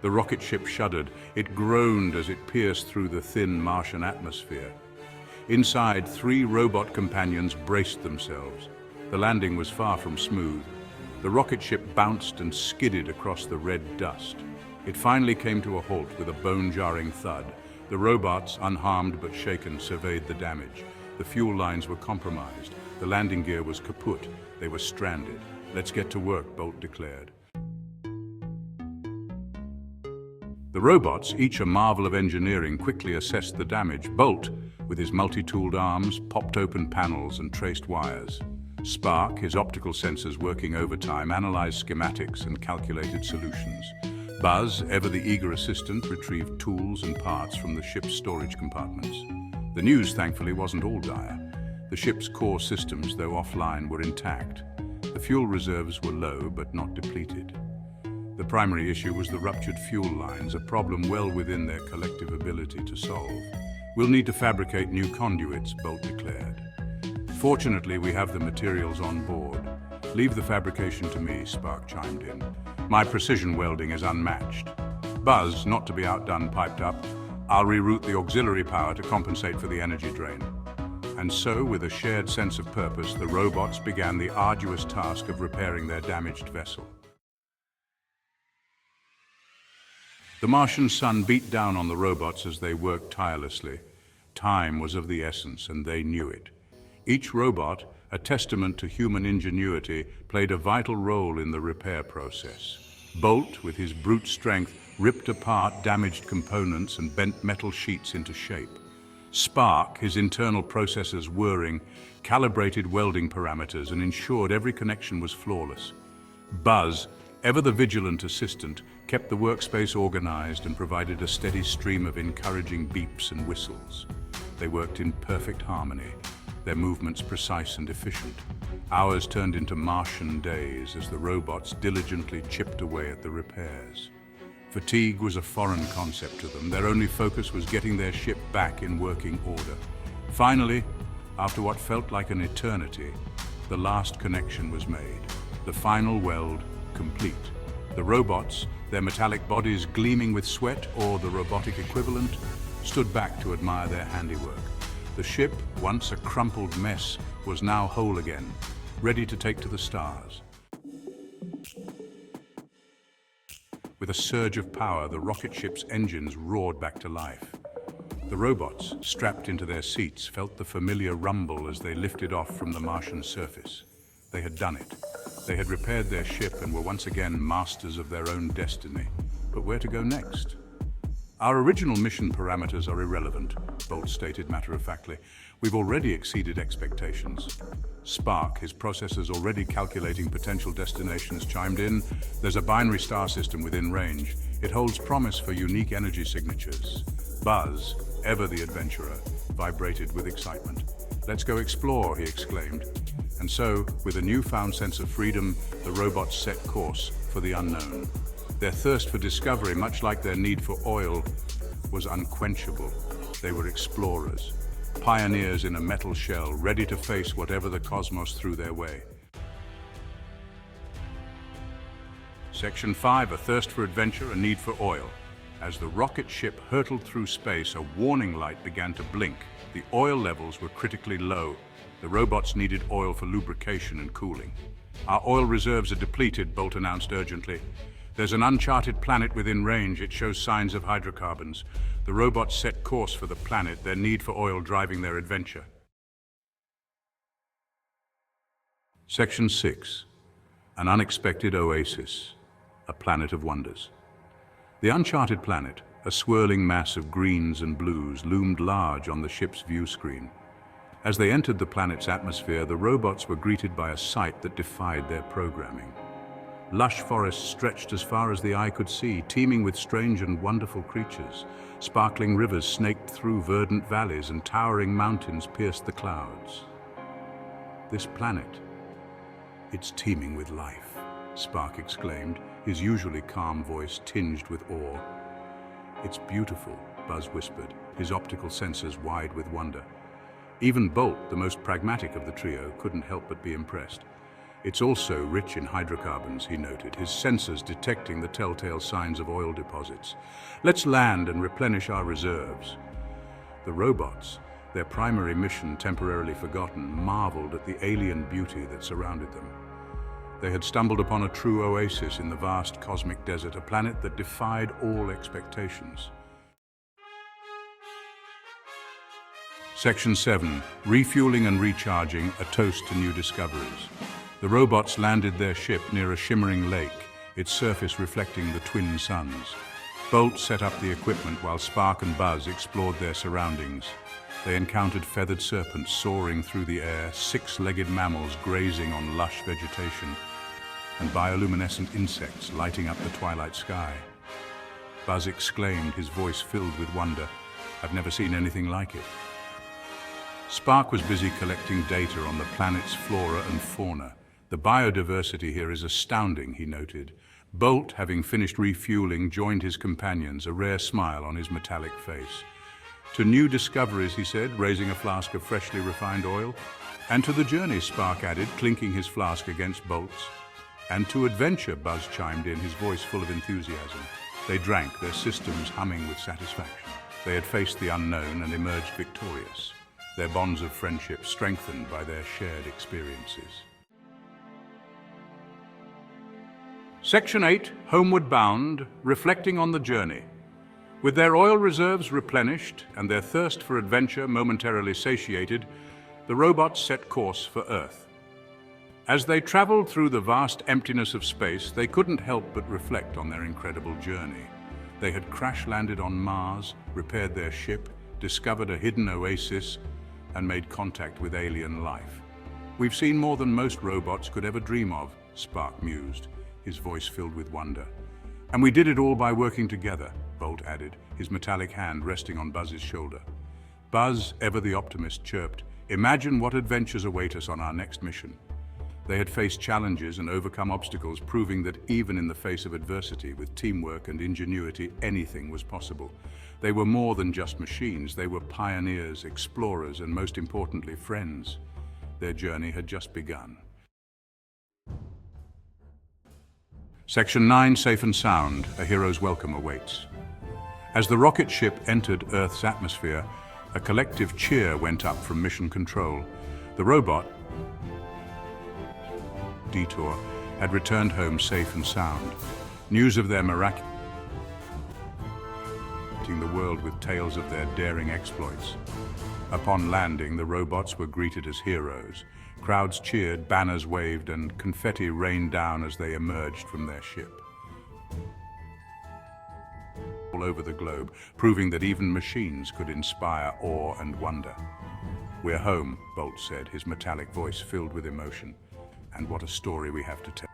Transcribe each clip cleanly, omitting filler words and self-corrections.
The rocket ship shuddered. It groaned as it pierced through the thin Martian atmosphere. Inside, 3 robot companions braced themselves. The landing was far from smooth. The rocket ship bounced and skidded across the red dust. It finally came to a halt with a bone-jarring thud. The robots, unharmed but shaken, surveyed the damage. The fuel lines were compromised. The landing gear was kaput. They were stranded. "Let's get to work," Bolt declared. The robots, each a marvel of engineering, quickly assessed the damage. Bolt, with his multi-tooled arms, popped open panels and traced wires. Spark, his optical sensors working overtime, analyzed schematics and calculated solutions. Buzz, ever the eager assistant, retrieved tools and parts from the ship's storage compartments. The news, thankfully, wasn't all dire. The ship's core systems, though offline, were intact. The fuel reserves were low but not depleted. The primary issue was the ruptured fuel lines, a problem well within their collective ability to solve. "We'll need to fabricate new conduits," Bolt declared. "Fortunately, we have the materials on board." "Leave the fabrication to me," Spark chimed in. "My precision welding is unmatched." Buzz, not to be outdone, piped up, "I'll reroute the auxiliary power to compensate for the energy drain." And so, with a shared sense of purpose, the robots began the arduous task of repairing their damaged vessel. The Martian sun beat down on the robots as they worked tirelessly. Time was of the essence, and they knew it. Each robot, a testament to human ingenuity, played a vital role in the repair process. Bolt, with his brute strength, ripped apart damaged components and bent metal sheets into shape. Spark, his internal processors whirring, calibrated welding parameters and ensured every connection was flawless. Buzz, ever the vigilant assistant, kept the workspace organized and provided a steady stream of encouraging beeps and whistles. They worked in perfect harmony, their movements precise and efficient. Hours turned into Martian days as the robots diligently chipped away at the repairs. Fatigue was a foreign concept to them. Their only focus was getting their ship back in working order. Finally, after what felt like an eternity, the last connection was made. The final weld complete. The robots, their metallic bodies gleaming with sweat, or the robotic equivalent, stood back to admire their handiwork. The ship, once a crumpled mess, was now whole again, ready to take to the stars. With a surge of power, the rocket ship's engines roared back to life. The robots, strapped into their seats, felt the familiar rumble as they lifted off from the Martian surface. They had done it. They had repaired their ship and were once again masters of their own destiny. But where to go next? "Our original mission parameters are irrelevant," Bolt stated matter-of-factly. "We've already exceeded expectations." Spark, his processors already calculating potential destinations, chimed in. "There's a binary star system within range. It holds promise for unique energy signatures." Buzz, ever the adventurer, vibrated with excitement. "Let's go explore," he exclaimed. And so, with a newfound sense of freedom, the robots set course for the unknown. Their thirst for discovery, much like their need for oil, was unquenchable. They were explorers, pioneers in a metal shell, ready to face whatever the cosmos threw their way. Section 5, a thirst for adventure, a need for oil. As the rocket ship hurtled through space, a warning light began to blink. The oil levels were critically low. The robots needed oil for lubrication and cooling. "Our oil reserves are depleted," Bolt announced urgently. "There's an uncharted planet within range. It shows signs of hydrocarbons." The robots set course for the planet, their need for oil driving their adventure. Section 6. An unexpected oasis. A planet of wonders. The uncharted planet, a swirling mass of greens and blues, loomed large on the ship's view screen. As they entered the planet's atmosphere, the robots were greeted by a sight that defied their programming. Lush forests stretched as far as the eye could see, teeming with strange and wonderful creatures. Sparkling rivers snaked through verdant valleys, and towering mountains pierced the clouds. "This planet, it's teeming with life," Spark exclaimed, his usually calm voice tinged with awe. "It's beautiful," Buzz whispered, his optical sensors wide with wonder. Even Bolt, the most pragmatic of the trio, couldn't help but be impressed. It's also rich in hydrocarbons, he noted, his sensors detecting the telltale signs of oil deposits. Let's land and replenish our reserves. The robots, their primary mission temporarily forgotten, marveled at the alien beauty that surrounded them. They had stumbled upon a true oasis in the vast cosmic desert, a planet that defied all expectations. Section 7. Refueling and recharging, a toast to new discoveries. The robots landed their ship near a shimmering lake, its surface reflecting the twin suns. Bolt set up the equipment while Spark and Buzz explored their surroundings. They encountered feathered serpents soaring through the air, six-legged mammals grazing on lush vegetation, and bioluminescent insects lighting up the twilight sky. Buzz exclaimed, his voice filled with wonder, "I've never seen anything like it." Spark was busy collecting data on the planet's flora and fauna. The biodiversity here is astounding, he noted. Bolt, having finished refueling, joined his companions, a rare smile on his metallic face. "To new discoveries," he said, raising a flask of freshly refined oil. "And to the journey," Spark added, clinking his flask against Bolt's. "And to adventure," Buzz chimed in, his voice full of enthusiasm. They drank, their systems humming with satisfaction. They had faced the unknown and emerged victorious, their bonds of friendship strengthened by their shared experiences. Section 8, Homeward Bound, reflecting on the journey. With their oil reserves replenished and their thirst for adventure momentarily satiated, the robots set course for Earth. As they traveled through the vast emptiness of space, they couldn't help but reflect on their incredible journey. They had crash-landed on Mars, repaired their ship, discovered a hidden oasis, and made contact with alien life. "We've seen more than most robots could ever dream of," Spark mused, his voice filled with wonder. "And we did it all by working together," Bolt added, his metallic hand resting on Buzz's shoulder. Buzz, ever the optimist, chirped, "Imagine what adventures await us on our next mission." They had faced challenges and overcome obstacles, proving that even in the face of adversity, with teamwork and ingenuity, anything was possible. They were more than just machines. They were pioneers, explorers, and most importantly, friends. Their journey had just begun. Section 9, Safe and Sound, a hero's welcome awaits. As the rocket ship entered Earth's atmosphere, a collective cheer went up from Mission Control. The robot, Detour, had returned home safe and sound. News of their miraculous the world with tales of their daring exploits. Upon landing, the robots were greeted as heroes. Crowds cheered, banners waved, and confetti rained down as they emerged from their ship. All over the globe, proving that even machines could inspire awe and wonder. "We're home," Bolt said, his metallic voice filled with emotion. "And what a story we have to tell."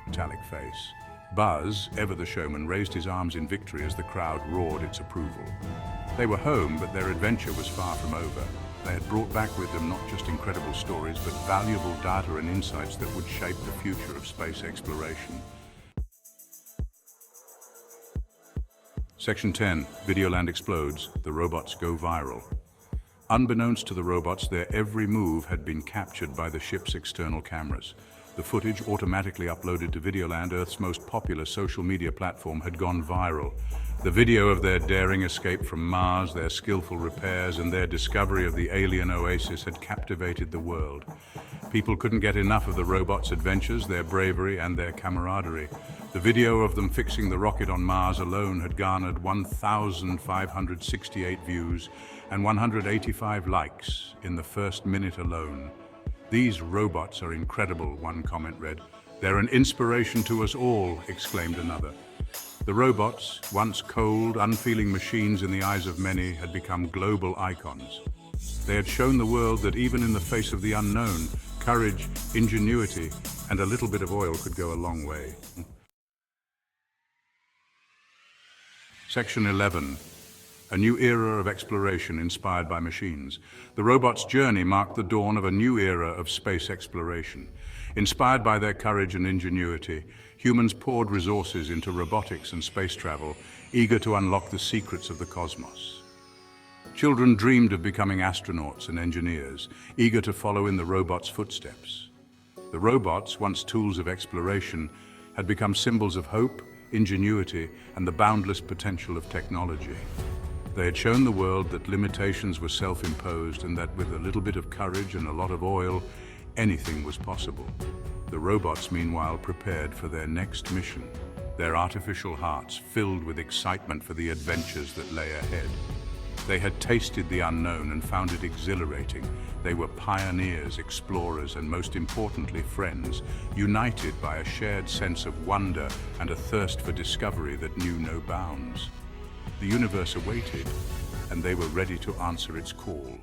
Metallic face. Buzz, ever the showman, raised his arms in victory as the crowd roared its approval. They were home, but their adventure was far from over. They had brought back with them not just incredible stories, but valuable data and insights that would shape the future of space exploration. Section 10, Videoland explodes, the robots go viral. Unbeknownst to the robots, their every move had been captured by the ship's external cameras. The footage, automatically uploaded to Videoland, Earth's most popular social media platform, had gone viral. The video of their daring escape from Mars, their skillful repairs, and their discovery of the alien oasis had captivated the world. People couldn't get enough of the robots' adventures, their bravery, and their camaraderie. The video of them fixing the rocket on Mars alone had garnered 1,568 views and 185 likes in the first minute alone. "These robots are incredible," one comment read. "They're an inspiration to us all," exclaimed another. The robots, once cold, unfeeling machines in the eyes of many, had become global icons. They had shown the world that even in the face of the unknown, courage, ingenuity, and a little bit of oil could go a long way. Section 11. A new era of exploration inspired by machines. The robots' journey marked the dawn of a new era of space exploration. Inspired by their courage and ingenuity, humans poured resources into robotics and space travel, eager to unlock the secrets of the cosmos. Children dreamed of becoming astronauts and engineers, eager to follow in the robots' footsteps. The robots, once tools of exploration, had become symbols of hope, ingenuity, and the boundless potential of technology. They had shown the world that limitations were self-imposed and that with a little bit of courage and a lot of oil, anything was possible. The robots, meanwhile, prepared for their next mission, their artificial hearts filled with excitement for the adventures that lay ahead. They had tasted the unknown and found it exhilarating. They were pioneers, explorers, and most importantly, friends, united by a shared sense of wonder and a thirst for discovery that knew no bounds. The universe awaited, and they were ready to answer its call.